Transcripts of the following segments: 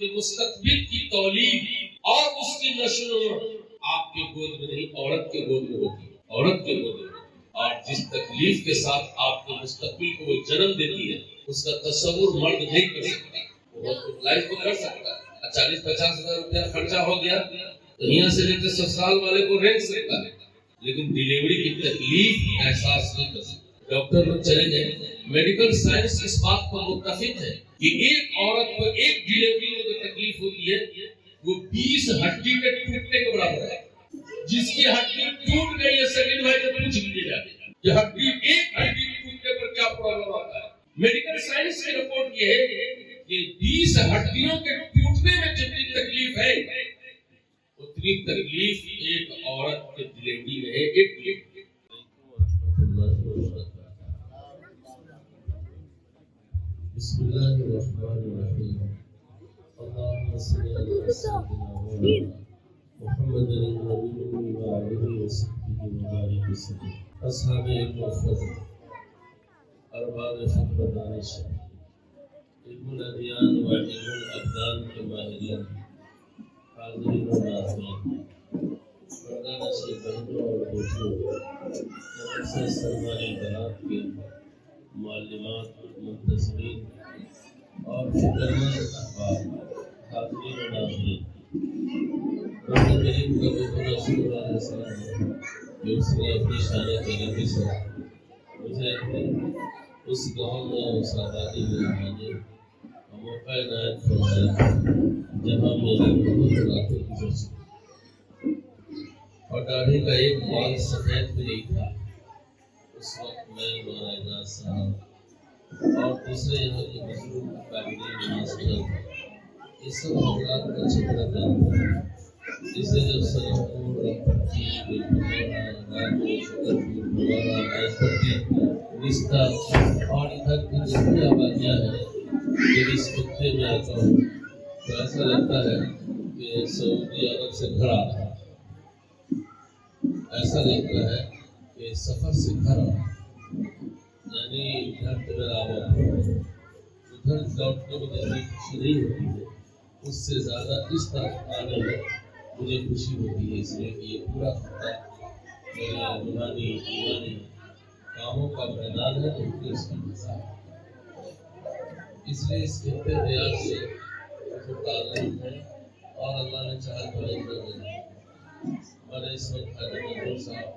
کہ مستقبل کی تولید اور اس کی نشر و نما آپ کے گود میں نہیں، عورت کے گود میں ہوتی ہے، عورت کے گود میں. اور جس تکلیف کے ساتھ آپ کے مستقبل کو وہ جنم دیتی ہے اس کا تصور مرد نہیں کر سکتا. وہ ہاسپٹلائز تو کر سکتا ہے، 40-50 ہزار روپیہ خرچہ ہو گیا تو یہاں سے لے کے سسرال والے کو رینٹ سکتا ہے، لیکن ڈیلیوری کی تکلیف احساس نہیں کر سکتا. ڈاکٹر لوگ چلے گئے، میڈیکل سائنس اس بات پر متفق ہے کہ ایک عورت کو ایک ڈیلیوری میں جو تکلیف ہوتی ہے وہ 20 ہڈی کے ٹوٹنے کے برابر ہے. جس کی ہڈی ٹوٹ گئی ہے سیکنڈ بھائی سے پوچھ لیجیے جاتے کہ ہڈی ایک ہڈی ٹوٹنے پر کیا پرابلم آتا ہے. میڈیکل سائنس کی رپورٹ یہ ہے کہ 20 ہڈیوں کے ٹوٹنے میں جتنی تکلیف ہے اتنی تکلیف ایک عورت کے ڈیلیوری میں ہے. ایک بسم اللہ الرحمن الرحیم. اللهم صل على سيدنا محمد النبي وعلى وصحبه وبارك وسلم. اصحاب علم و فضل، ارباب فقہ دانش، علم الادیان و علم الابدان کے ماہرین، حاضرین و ناظرین، مردانہ سے بہنوں اور بیٹیوں، مدرسہ سرمایہ البنات کے معلمات، منتظمین اور فکرمند احباب، حاضرین و ناظرین، رب کریم کا بہت رسول علیہ السلام ہے کہ اس نے اپنی شان کریمی سے مجھے اس گاؤں میں اس آبادی میں آنے اور موقع عنایت فرمایا جہاں میرے بہت راتیں گزر چکی اور داڑھی کا ایک بال سفید بھی نہیں تھا. اس وقت میں مولانا اعجاز صاحب اور دوسرے یہاں کے مشہور کابینی ماسٹر اس سب حضرات کو اچھی طرح جانتے ہیں. اسے جب سلامپور، رامپٹی، بلپورا، راجو، شکرپور، بھوارا، نائسپٹی، وسطا اور ادھر کی جتنی آبادیاں ہیں جب اس خطے میں آتا ہوں تو ایسا لگتا ہے کہ سعودی عرب سے گھر آ رہا ہے. ایسا لگتا ہے کہ سفر سے گھر آ رہا ہے، یعنی گھر پہ میرا آواز ادھر لوٹنے میں جتنی خوشی نہیں ہوتی ہے اس سے زیادہ اس طرف آنے میں مجھے خوشی ہوتی ہے. اس لیے کہ یہ پورا خطہ میرے روحانی ایمانی کاموں کا میدان ہے تو اس کی مثال ہے. اس لیے اس خطے ریاض سے مجھے تعلق ہے اور اللہ نے چاہا تو ہمارے اس وقت حاجی منظور صاحب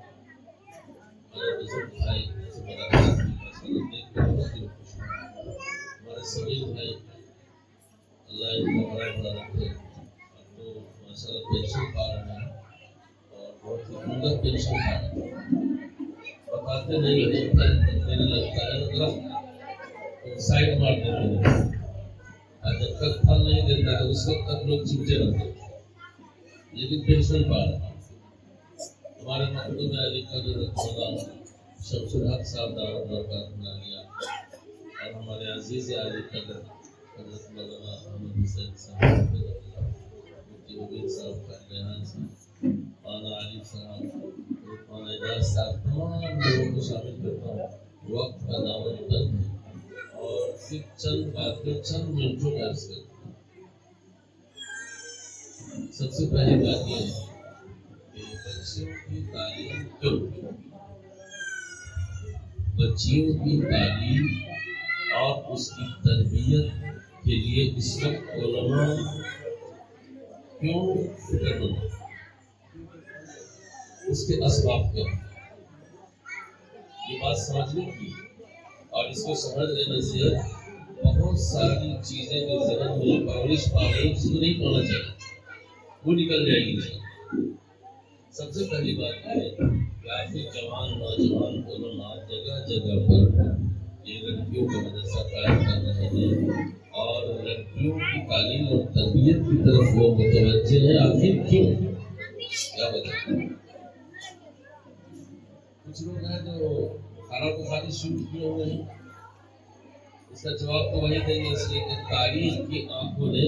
ہمارے بزرگ بھائی سے ملاقات کی، دیکھ کر بہت ہی خوش ہوں. ہمارے سبھی بھائی اللہ ان کو بڑا بڑا رکھے. تو ماشاء اللہ پینشن پا رہے ہیں اور بہت ہی عمدہ پینشن پا رہے ہیں. بتاتے نہیں ہیں دینے لگتا ہے درخت سائڈ مار دیتے ہیں اور جب تک پھل نہیں دیتا ہے اس وقت تک لوگ چمٹے رہتے ہیں لیکن پینشن پا رہے ہیں. ہمارے مخدوم علی قدر مولانا شمس الحق صاحب دعوت برکات بنا لیا اور ہمارے عزیز علی قدر حضرت مولانا احمد حسین صاحب مفتی صاحب کا ریحان صاحب، مولانا علی صاحب، مولانا اعجاز صاحب، تمام لوگوں کو شامل کرتا ہوں. وقت کا دامن بند ہے اور صرف چند باتیں چند منٹوں میں عرض کرتا ہوں. سب سے پہلی بات یہ ہے کہ بچیوں کی تعلیم کیوں، بچیوں کی تعلیم اور اس کی تربیت کے لیے اس وقت علماء کیوں فکر مند ہے، اس کے اسباب کیا ہیں. یہ بات سمجھنے کی اور اس کو سمجھ لینے سے بہت ساری چیزیں جو ذہن میں پرورش پا رہی جس کو نہیں پانا چاہیے وہ نکل جائے گی. سب سے پہلی بات یہ ہے کہ آپ کے جوان نوجوان علماء جگہ جگہ پر یہ لڑکیوں کا مدرسہ قائم کر رہے ہیں اور لڑکیوں کی تعلیم اور تربیت کی طرف وہ متوجہ ہیں. آخر کیوں، کیا وجہ؟ کچھ لوگ ہیں جو خانہ بخاری شروع کیے ہوئے ہیں. اس کا جواب تو وہی دیں گے اس لیے کہ تاریخ کی آنکھوں نے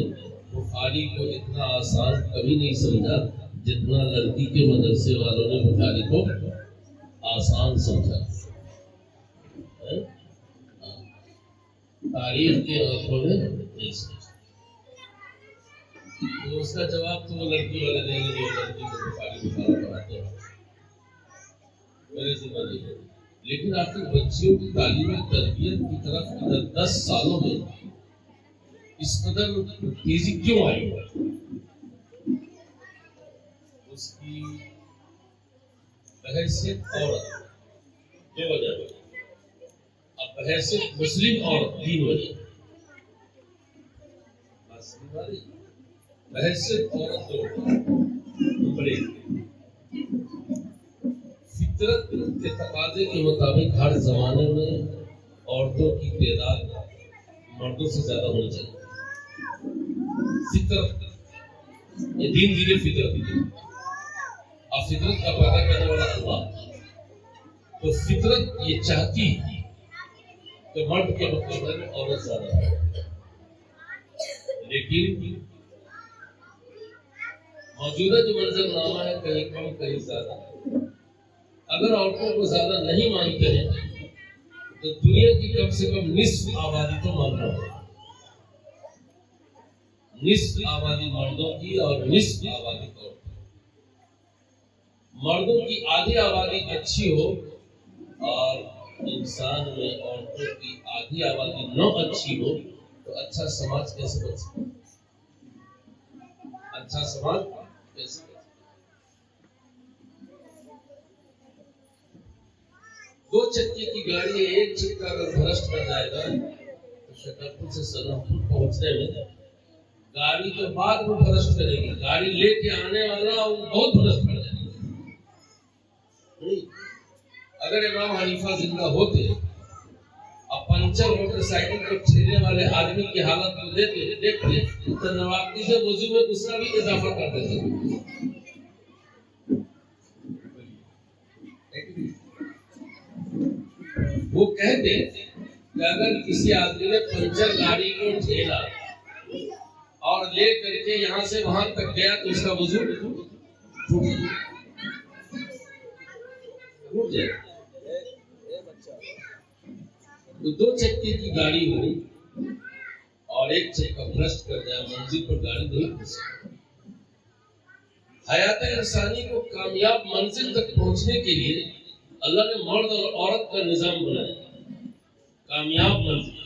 بخاری کو اتنا آسان کبھی نہیں سمجھا جتنا لڑکی کے مدرسے والوں نے بخاری کو آسان سمجھا. تاریخ کے آنکھوں نے نہیں سمجھا. اس کا جواب تو وہ لڑکی والے دیں گے جو لڑکی کو بخاری پڑھاتے ہیں، میرے ذمہ نہیں ہے۔ لیکن آخر بچیوں کی تعلیم و تربیت کی طرف 10 سالوں میں اس قدر تیزی کیوں آئی ہے؟ اس کی بحیثیت عورت دو وجہ ہے، اب بحیثیت مسلم عورت 3 وجہ، بحیثیت عورت دو، نمبر 1 فطرت کے تقاضے کے مطابق ہر زمانے میں عورتوں کی تعداد مردوں سے زیادہ ہونی چاہیے۔ فطرت یہ دین کی فطرت، اور فطرت کا پیدا کرنے والا اللہ، تو فطرت یہ چاہتی ہے کہ مرد کے مقابلے میں عورت زیادہ ہے، لیکن موجودہ جو منظر نامہ ہے کہیں کم کہیں زیادہ، اگر عورتوں کو زیادہ نہیں مانتے ہیں تو دنیا کی کم سے کم نصف آبادی تو ماننا ہوگا، نصف آبادی مردوں کی اور نصف آبادی عورتوں کی۔ مردوں کی آدھی آبادی اچھی ہو اور انسان میں عورتوں کی آدھی آبادی نہ اچھی ہو تو اچھا سماج کیسے بن سکتا؟ اچھا سماج کیسے؟ دو چکے کی گاڑی ایک چکا اگر بھرشٹ کر جائے گا تو شکرپور سے سنہپور پہنچنے میں گاڑی تو بعد میں بھرشٹ کرے گی، گاڑی لے کے آنے والا وہ بہت بھرشٹ کر جائے گا۔ اگر امام حنیفہ زندہ ہوتے اور پنچر موٹر سائیکل کو ٹھیلنے والے آدمی کی حالت کو دیکھتے تو نواقی سے وضو میں دوسرا بھی اضافہ کر دیتے۔ وہ کہتے کہ اگر کسی آدمی نے پنچر گاڑی کو ٹھیلا اور لے کر کے یہاں سے وہاں تک گیا تو اس کا وضو ٹوٹ جائے۔ تو دو چکے کی گاڑی ہو اور ایک چکا بھرشٹ کر جائے منزل پر گاڑی نہیں پہنچ سکتی۔ حیات انسانی کو کامیاب منزل تک پہنچنے کے لیے اللہ نے مرد اور عورت کا نظام بنایا۔ کامیاب منزل،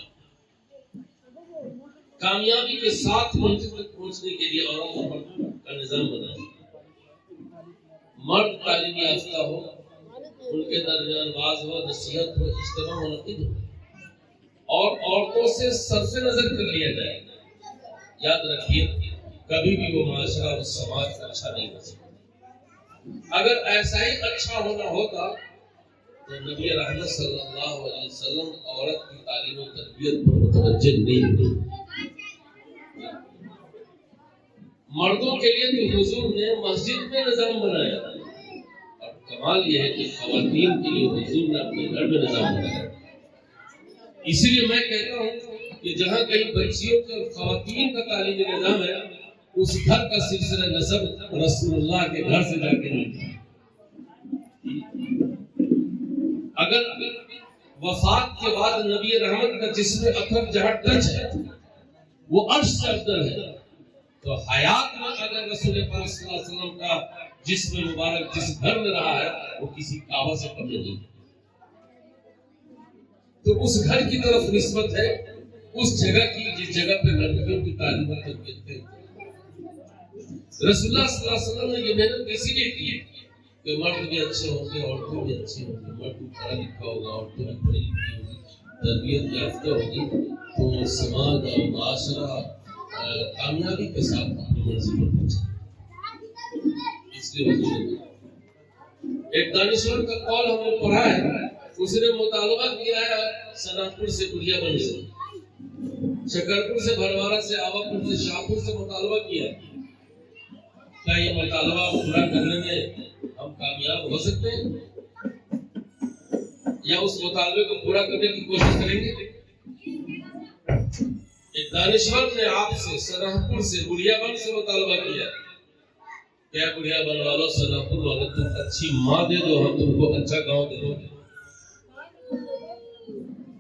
کامیابی کے ساتھ منزل تک پہنچنے کے لیے عورت اور مرد کا نظام بنایا۔ مرد تعلیم یافتہ ہو، ان کے درمیان واز ہو، نصیحت ہو، اجتماع منعقد ہو، اور عورتوں سے صرف نظر کر لیا جائے۔ یاد رکھیے کبھی بھی وہ معاشرہ اور سماج اچھا نہیں ہو سکتا۔ اگر ایسا ہی اچھا ہونا ہوتا تو نبی رحمت صلی اللہ علیہ وسلم عورت کی تعلیم و تربیت پر متوجہ نہیں ہوتے۔ مردوں کے لیے تو حضور نے مسجد میں نظام بنایا، اور کمال یہ ہے کہ خواتین کے لیے حضور نے اپنے گھر میں نظام بنایا۔ اس لیے میں کہتا ہوں کہ جہاں کہیں بچیوں کے اور خواتین کا تعلیمی نظام ہے اس گھر کا سلسلہ نسب رسول اللہ کے گھر سے جا کے نہیں۔ اگر وفات کے بعد نبی رحمت کا جسم اطہر جہاں ٹچ ہے وہ عرش سے افضل ہے، تو حیات میں اگر رسول پاک صلی اللہ علیہ وسلم کا جسم مبارک جس گھر میں رہا ہے وہ کسی کعبہ سے کم نہیں ہے۔ تو اس گھر کی طرف نسبت ہے اس جگہ کی جس جگہ پہ لڑکیوں کی تعلیم و تربیت ہے۔ رسول اللہ صلی اللہ علیہ وسلم نے یہ محنت اسی لیے کی ہے کہ مرد بھی اچھے ہوں گے، عورتیں بھی اچھی ہوں گی، مرد بھی پڑھا لکھا ہوگا، عورتیں بھی پڑھی لکھی ہوگی، تربیت یافتہ ہوگی، تو سماج اور معاشرہ کامیابی کے ساتھ اپنی منزل پر پہنچے۔ اس لیے حضور نے ایک دانشور کا قول ہم نے پڑھا ہے، اس نے مطالبہ کیا ہے سنہپور سے گڑیا بن سے، شکرپور سے بھروارہ سے، آواپور سے، شاہپور سے مطالبہ کیا۔ کیا یہ مطالبہ پورا کرنے میں ہم کامیاب ہو سکتے ہیں یا اس مطالبے کو پورا کرنے کی کوشش کریں گے؟ ایک دانشور نے آپ سے سنہپور سے گڑیا بن سے مطالبہ کیا، کیا گڑیا بن والوں سنہپور والوں تم اچھی ماں دے دو، ہم تم کو اچھا گاؤں دے دو گے،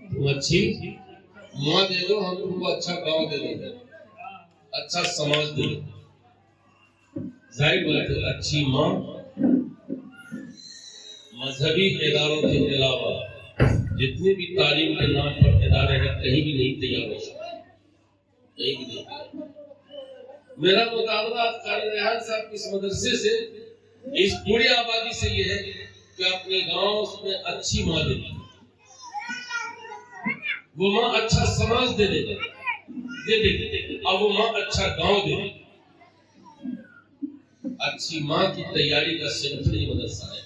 تم اچھی ماں دے دو، ہم تم کو اچھا گاؤں دے دیں گے، اچھا سماج دے دیں۔ ظاہر بات ہے اچھی ماں مذہبی اداروں کے علاوہ جتنے بھی تعلیم کے نام پر ادارے ہیں کہیں بھی نہیں تیار ہو سکتے، کہیں بھی نہیں تیار۔ میرا مطالبہ قاری ریحان صاحب کے اس مدرسے سے، اس پوری آبادی سے یہ ہے کہ اپنے گاؤں میں اچھی ماں دے دیں، وہ ماں اچھا سماج دے دے اور وہ ماں اچھا گاؤں دے دے۔ اچھی ماں کی تیاری کا سینٹر یہ مدرسہ ہے۔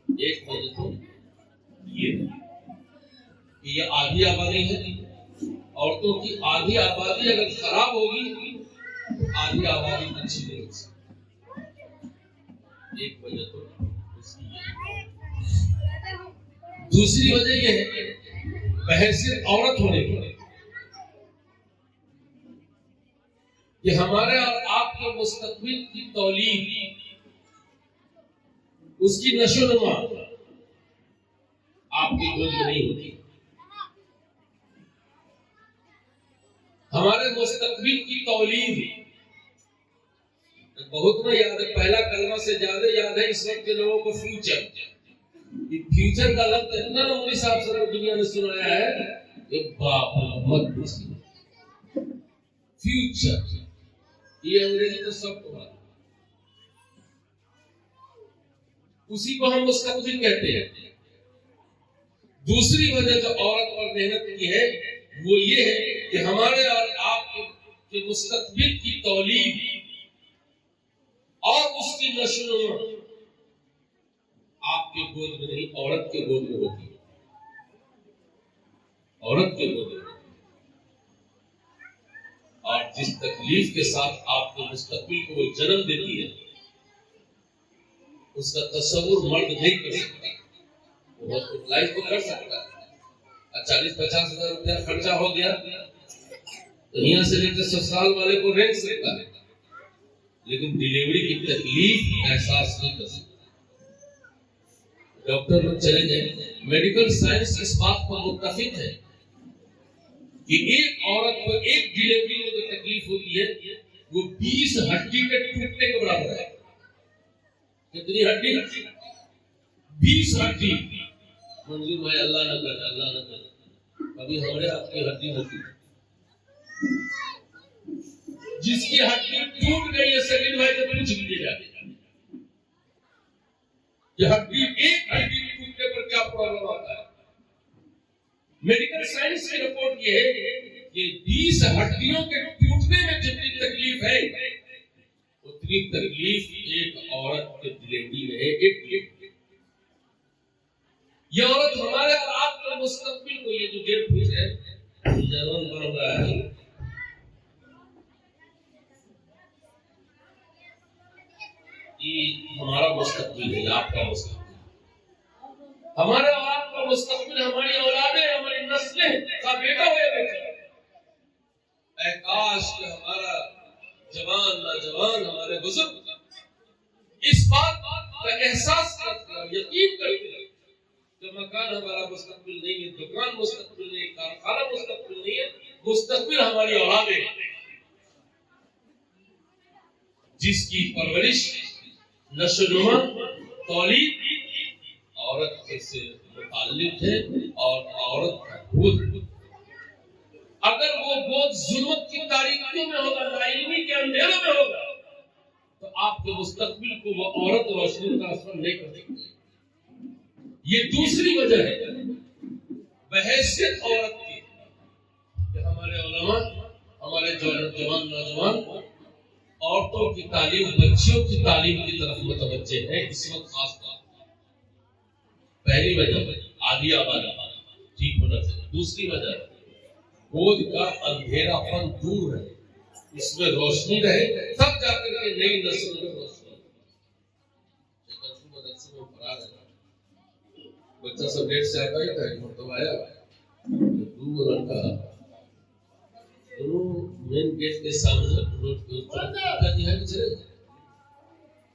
ایک وجہ تو یہ آدھی آبادی ہے، عورتوں کی آدھی آبادی اگر خراب ہوگی آدھی آبادی اچھی نہیں ہو سکتی۔ ایک وجہ تو اس کی ہے۔ دوسری وجہ یہ ہے بحیثیت عورت ہونے کی کہ ہمارے اور آپ کے مستقبل کی تولید، اس کی نشو و نما آپ کی گود میں نہیں ہوتی۔ ہمارے مستقبل کی تولید بہت میں یاد ہے، پہلا کلمہ سے زیادہ یاد ہے اس وقت کے لوگوں کو فیوچر۔ فیوچر کا لفظ اتنا مولوی صاحب سے دنیا نے سنایا ہے کہ باپ مت پوچھیے۔ فیوچر یہ انگریزی تو سب کو بات، اسی کو ہم مستقبل کہتے ہیں۔ دوسری وجہ جو عورت اور محنت کی ہے وہ یہ ہے کہ ہمارے اور آپ کے مستقبل کی تولید اور اس کی نشو و نما آپ کے گود میں نہیں، عورت کے گود میں ہوتی ہے، عورت کے گود میں۔ اور جس تکلیف کے ساتھ آپ کے مستقبل کو وہ جنم دیتی ہے اس کا تصور مرد نہیں کر سکتا۔ وہ ہاسپٹلائز تو کر سکتا ہے، 40-50 ہزار روپیہ خرچہ ہو گیا تو یہاں سے لے کر سسرال والے کو رینٹ سکتا ہے، لیکن ڈیلیوری کی تکلیف احساس نہیں کر سکتا۔ ڈاکٹر لوگ چلے گئے، میڈیکل سائنس اس بات پر متفق ہے کہ ایک عورت کو ایک ڈیلیوری میں جو تکلیف ہوتی ہے وہ 20 ہڈی کے ٹوٹنے کے برابر ہے۔ کتنی ہڈی؟ 20 ہڈی۔ منظور بھائی اللہ نہ کرے، اللہ نہ کرے ابھی ہمارے آپ کی ہڈی ہوتی ہے، جس کی ہڈی ٹوٹ گئی ہے سلیم بھائی سے پوچھ لیجیے جاتے کہ ہڈی ایک ہڈی ٹوٹنے پر کیا پرابلم آتا ہے۔ میڈیکل سائنس کی رپورٹ یہ ہے کہ 20 ہڈیوں کے ٹوٹنے میں جتنی تکلیف ہے اتنی تکلیف ایک عورت کے ڈلیوری میں ہے۔ یہ عورت ہمارے اور آپ کے مستقبل کو، یہ جو 1.5 فٹ ہے جنون بن رہا ہے، یہ ہمارا مستقبل ہے، آپ کا مستقبل، ہمارے اور آپ کا مستقبل، ہماری اولادیں، ہماری نسلیں کا بیٹا ہوئے بیٹا۔ اے کاش کہ ہمارا جوان نوجوان، ہمارے بزرگ اس بات کا احساس کرتے اور یقین کرتے کہ مکان ہمارا مستقبل نہیں ہے، دکان مستقبل نہیں ہے، کارخانہ مستقبل نہیں ہے، مستقبل ہماری اولادیں جس کی پرورش، نشو و نما، تولید عورت سے متعلق ہے۔ اور عورت کا گود اگر وہ گود ظلمت کی تاریکیوں میں ہوگا، ناعلمی کے اندھیروں میں ہوگا تو آپ کے مستقبل کو وہ عورت روشنی کا اثر نہیں کر سکتی۔ یہ دوسری وجہ ہے بحیثیت عورت کی کہ ہمارے علماء، ہمارے جوان نوجوان عورتوں کی تعلیم، بچیوں کی تعلیم کی طرف متوجہ ہے اس وقت خاص طور پر۔ پہلی وجہ آدھی آبادی ٹھیک ہونا چاہیے۔ دوسری وجہ گود کا اندھیرا پن دور ہے، اس میں روشنی رہے تب جا کر کے نئی نسل میں روشنی۔ مدرسے میں پڑھا رہا بچہ سب ڈیٹ سے آتا ہی تھا، ایک مرتبہ آیا دو لڑکا دونوں مین گیٹ کے سامنے روڈ کے اوپر جی ہے چلے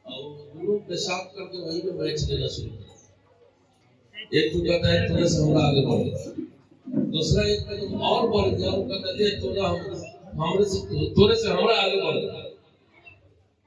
اور دونوں پیشاب کر کے وہیں پہ بیٹھ لینا شروع کر۔ ایک تو کہتا ہے تھوڑے سے ہمارا آگے بڑھ گیا، دوسرا ایک اور بڑھ گیا، وہ کہتا ہے تھوڑا ہمارے سے تھوڑے سے ہمارا آگے بڑھ گیا۔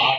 8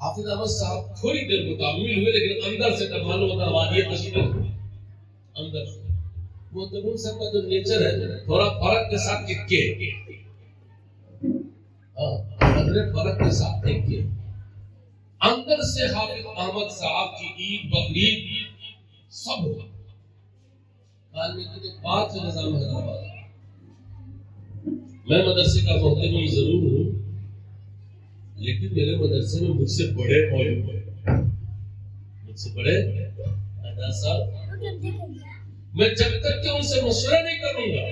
حافظ احمد صاحب تھوڑی دیر متعمل ہوئے لیکن اندر سے تب معلوم ہوتا وادی تشریف اندر سے وہ تبون صاحب کا جو نیچر ہے تھوڑا فرق کے ساتھ ٹکے فرق کے ساتھ ٹکے اندر سے حافظ احمد صاحب کی عید بقرعید سب بات سے نظام حیدرآباد میں مدرسے کا محتمی ضرور ہوں لیکن میرے مدرسے میں مجھ سے بڑے موجود ہیں مجھ سے بڑے صاحب میں جب تک کہ ان سے مشورہ نہیں کروں گا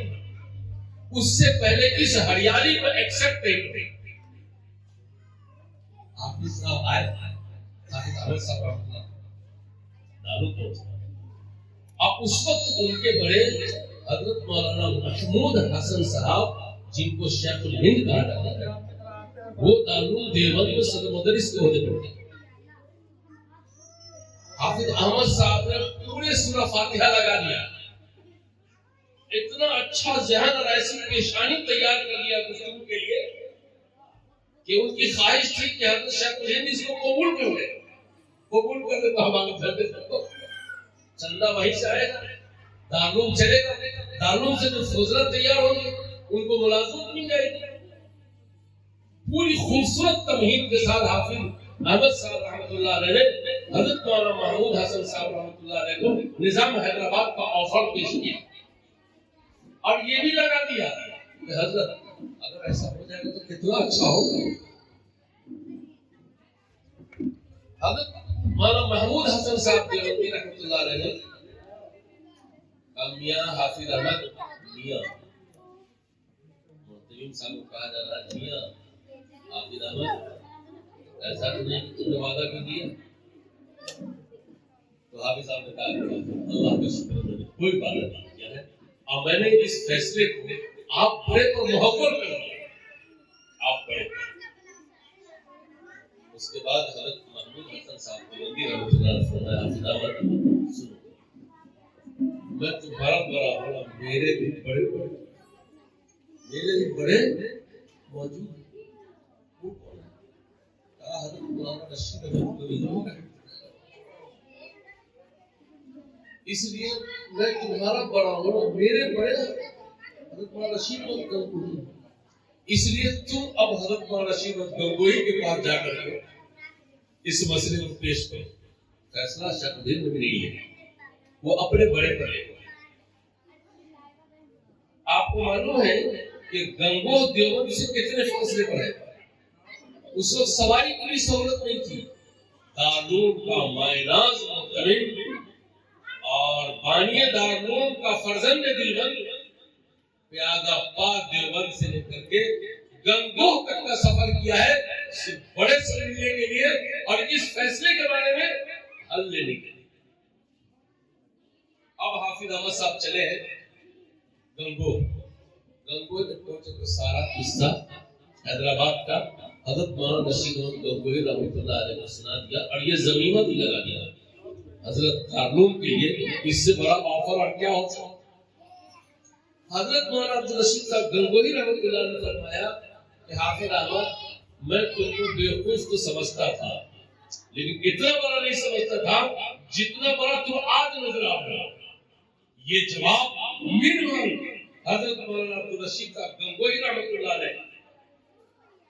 اس سے پہلے اس ہریالی کو ایکسپٹ نہیں کریں حافظ صاحب آئے حافظ احمد صاحب رحمۃ اللہ دارو پہنچا اور اس وقت ان کے بڑے حضرت مولانا محمود حسن صاحب جن کو شیخ الہند کہا جاتا ہے وہ دارالعلوم دیوبند میں صدر مدرس کے عہدے پر تھے حافظ احمد صاحب نے پورے سورہ فاتحہ لگا دیا اتنا اچھا ذہن اور ایسی پیشانی تیار کر لیا گفتگو کے لیے کہ ان کی خواہش تھی کہ حضرت شیخ الہند اس کو قبول کر لے قبول کر لے تو ہمارے گھر میں چندہ وہیں سے آئے گا دارالعلوم چلے گا دارالعلوم سے جو فضلہ تیار ہوگی ان کو ملازمت مل جائے گی پوری خوبصورت تمہید کے ساتھ حافظ احمد صاحب رحمۃ اللہ علیہ نے حضرت مولانا محمود حسن صاحب رحمۃ اللہ علیہ کو نظام حیدرآباد کا آفر پیش کیا اور یہ بھی لگا دیا کہ حضرت اگر ایسا ہو جائے گا تو کتنا اچھا ہوگا حضرت مولانا محمود حسن صاحب دیوبندی رحمۃ اللہ علیہ نے میاں حافظ احمد میاں محترم صاحب کو کہا جا رہا ہے میاں حافظ احمد ایسا تو نہیں کہ تم نے وعدہ کر دیا تو حافظ صاحب نے کہا اللہ کا شکر ہے کوئی وعدہ نہیں کیا ہے اور میں نے اس فیصلے کو آپ بڑے پر محبت کر دیا آپ بڑے اس کے بعد حضرت محمود حسن صاحب دیوبندی رحمۃ اللہ علیہ فرمایا حافظ احمد سنو میں تمہارا بڑا ہوں میرے بھی بڑے موجود حضرت مولانا رشید اس لیے میں تمہارا بڑا ہوں میرے بڑے حضرت مولانا رشید اس لیے تم اب حضرت مولانا رشید گنگوئی کے پاس جا کر کے اس مسئلے کو پیش کرو فیصلہ شیخ الہند میں نہیں ہے وہ اپنے بڑے آپ کو معلوم ہے کہ گنگو دیوبند سے کتنے فاصلے پر ہے اس وقت سواری کی بھی سہولت نہیں تھی دارالعلوم کا مائناز محترم اور بانی دارالعلوم کا فرزند دلبند پیادہ پا دیوبند سے لے کر کے گنگوہ تک کا سفر کیا ہے صرف بڑے سمجھنے کے لیے اور اس فیصلے کے بارے میں حل لینے کے لیے اب حافظ احمد صاحب چلے ہیں گنگوہ جب پہنچے تو سارا قصہ حیدرآباد کا حضرت مولانا رشید گنگوہی رحمۃ اللہ علیہ نے سنا دیا اور یہ زمینہ بھی لگا دیا حضرت دارالعلوم کے لیے اس سے بڑا آفر اور کیا ہوتا حضرت مولانا عبدالرشید صاحب گنگوہی رحمۃ اللہ نے فرمایا کہ حافظ احمد میں تم کو بیوقوف تو سمجھتا تھا لیکن اتنا بڑا نہیں سمجھتا تھا جتنا بڑا تم آج نظر آ رہا یہ جواب منوال حضرت مولانا عبدالرشید صاحب گنگوہی رحمۃ اللہ علیہ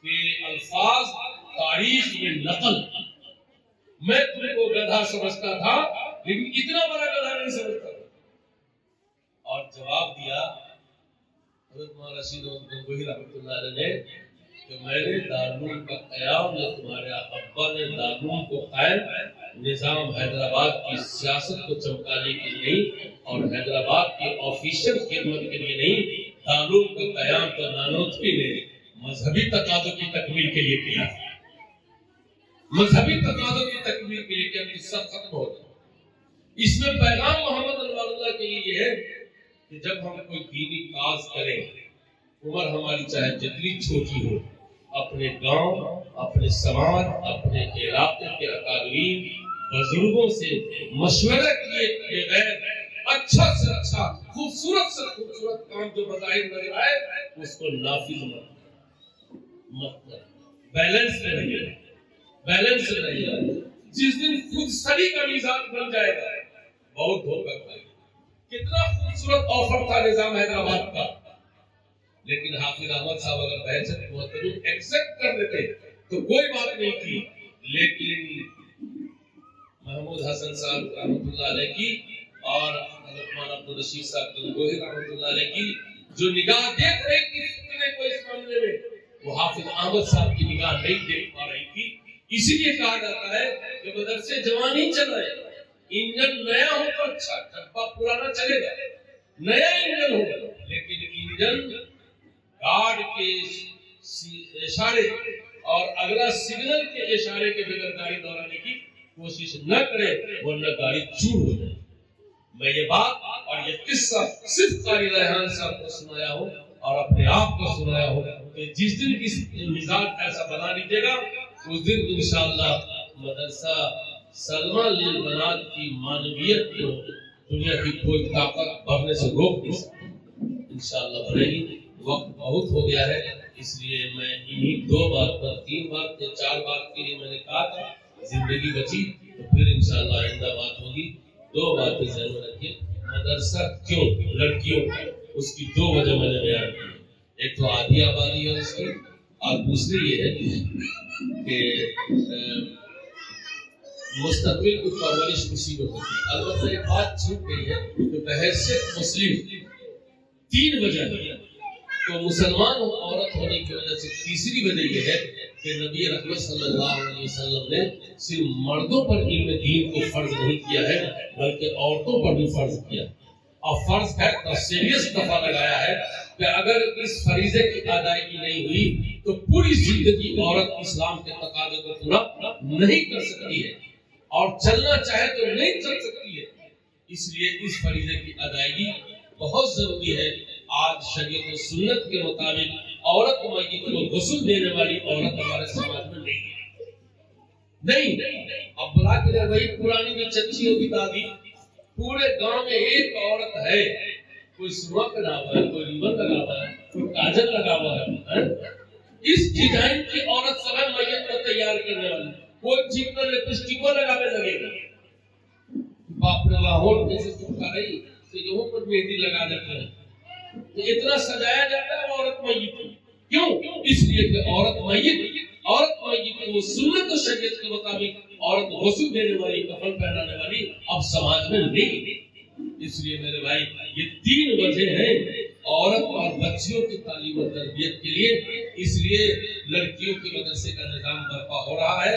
کہ الفاظ تاریخ میں نقل میں تم کو گدھا سمجھتا تھا لیکن اتنا بڑا گدھا نہیں سمجھتا تھا اور جواب دیا حضرت مولانا رشید گنگوہی رحمۃ اللہ علیہ نے کہ میں نے دارالعلوم کا قیام یا تمہارے ابا نے دارالعلوم کو قائم نظام حیدرآباد کی سیاست کو چمکانے کے لیے نہیں اور حیدرآباد کی آفیشل خدمت کے لیے نہیں دارالعلوم کا قیام تو نانوتوی نے مذہبی تقاضوں کی تکمیل کے لیے کیا مذہبی تقاضوں کی تکمیل کے لیے کیا قصہ ختم ہو گیا اس میں پیغام محمد انوار اللہ کے لیے یہ ہے کہ جب ہم کوئی دینی کاز کریں عمر ہماری چاہے جتنی چھوٹی ہو اپنے گاؤں اپنے سماج اپنے علاقے کے اکابرین بزرگوں سے مشورہ کیے بغیر اچھا سے اچھا خوبصورت سے خوبصورت کام جو بظاہر نظر آئے اس کو نافذ مت بیلنس میں رہیے بیلنس رہے گا. جس دن خود سری کا مزاج بن جائے گا بہت دھوکہ کھائے گا. کتنا خوبصورت آفر تھا نظام حیدرآباد کا، لیکن حافظ احمد صاحب اگر بحثت محترم ایکسپٹ کر لیتے تو کوئی بات نہیں تھی. لیکن محمود حسن صاحب رحمۃ اللہ علیہ کی اور لقمان عبدالرشید صاحب گنگوہی رحمۃ اللہ علیہ کی جو نگاہ دیکھ رہی تھی فتنے کو اس معاملے میں، وہ حافظ احمد صاحب کی نگاہ نہیں دیکھ پا رہی تھی. اسی لیے کہا جاتا ہے کہ مدرسے جوانی چل رہے، انجن نیا ہو تو اچھا، ڈبہ پرانا چلے گا، نیا انجن ہو، لیکن انجن گارڈ کے اشارے اور اگلا سگنل کے اشارے کے بغیر گاڑی دوڑانے کی کوشش نہ کرے ورنہ گاڑی چور ہو جائے. میں یہ بات اور یہ قصہ صرف قاری ریحان صاحب کو سنایا ہوں اور اپنے آپ کو سنایا ہوں کہ جس دن اس مزاج ایسا بنا لیجیے گا اس دن انشاءاللہ مدرسہ سلمہ للبنات کی معنویت کو دنیا کی کوئی طاقت بڑھنے سے روک نہیں سکتی. انشاءاللہ بڑھے گی. وقت بہت ہو گیا ہے، اس لیے میں انہی 2 بات پر 3 بات یا 4 بات کے لیے میں نے کہا تھا. زندگی بچی تو پھر انشاءاللہ آئندہ بات ہوگی. 2 باتیں ذہن میں رکھیے. مدرسہ کیوں لڑکیوں اس کی 2 وجہ میں نے بیان کی. ایک تو آدھی آبادی ہے اس کی، اور دوسری یہ ہے کہ مستقبل کی پرورش مصیبت ہوتی ہے. البتہ ایک بات چھوٹ گئی ہے کہ بحیثیت مسلم 3 وجہ ہے. تو مسلمان عورت ہونے کی وجہ سے تیسری وجہ یہ ہے کہ نبی رحمت صلی اللہ علیہ وسلم نے صرف مردوں پر علم دین کو فرض نہیں کیا ہے بلکہ عورتوں پر بھی فرض کیا، اور فرض کا اتنا سیریس دفعہ لگایا ہے کہ اگر اس فریضے کی ادائیگی نہیں ہوئی تو پوری زندگی عورت اسلام کے تقاضے کو پورا نہیں کر سکتی ہے اور چلنا چاہے تو نہیں چل سکتی ہے. اس لیے اس فریضے کی ادائیگی بہت ضروری ہے. آج شریعت و سنت کے مطابق عورت میت کو غسل دینے والی عورت ہمارے سماج میں نہیں. اب بلا کے لے بھائی پرانی بھی چچی ہوگی دادی، پورے گاؤں میں ایک عورت ہے، کوئی سرخ لگا ہوا ہے، کوئی ریبن لگا ہوا ہے، کوئی کاجل لگا ہوا ہے. اس ڈیزائن کی عورت سب میت کو تیار کرنے والی، کوئی چیپ پر لپسٹک لگانے لگے گا. باپ نے لاہور میں سے سکھا رہی تو یہاں پر مہندی لگا دیتے ہیں. اتنا سجایا جاتا ہے عورت میت کو. کیوں؟ اس لیے کہ عورت میت وہ سنت و شریعت کے مطابق عورت غسل دینے والی، کفن پہنانے والی اب سماج میں نہیں. اس لیے میرے بھائی یہ 3 وجہ ہیں عورت اور بچیوں کی تعلیم و تربیت کے لیے. اس لیے لڑکیوں کے مدرسے کا نظام برپا ہو رہا ہے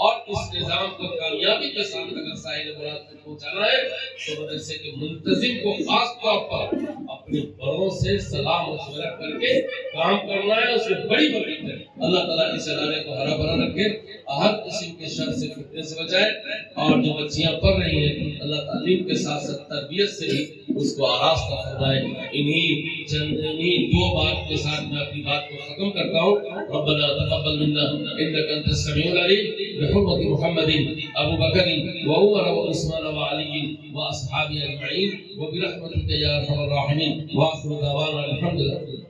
اور اس نظام کو کامیابی کے ساتھ اگر سائل مراد تک پہنچانا ہے تو مدرسے کے منتظم کو خاص طور پر اپنے بڑوں سے صلاح مشورہ کر کے کام کرنا ہے. اس میں بڑی برکت ہے. اللہ تعالیٰ اس ادارے کو ہرا بھرا رکھے، ہر قسم کے شر سے فتنے سے بچائے، اور جو بچیاں پڑھ رہی ہیں اللہ تعلیم کے ساتھ ساتھ تربیت سے بھی اس کو آراستہ فرمائے. انہی 2 بات کے ساتھ میں اپنی بات کو ختم کرتا ہوں. ربنا تقبل منا انك انت السميع العليم بحرمة محمد ابو بکر وعمر وعثمان وعلي واصحابه اجمعين وبرحمتك يا ارحم الراحمين. واخر دعوانا الحمد لله.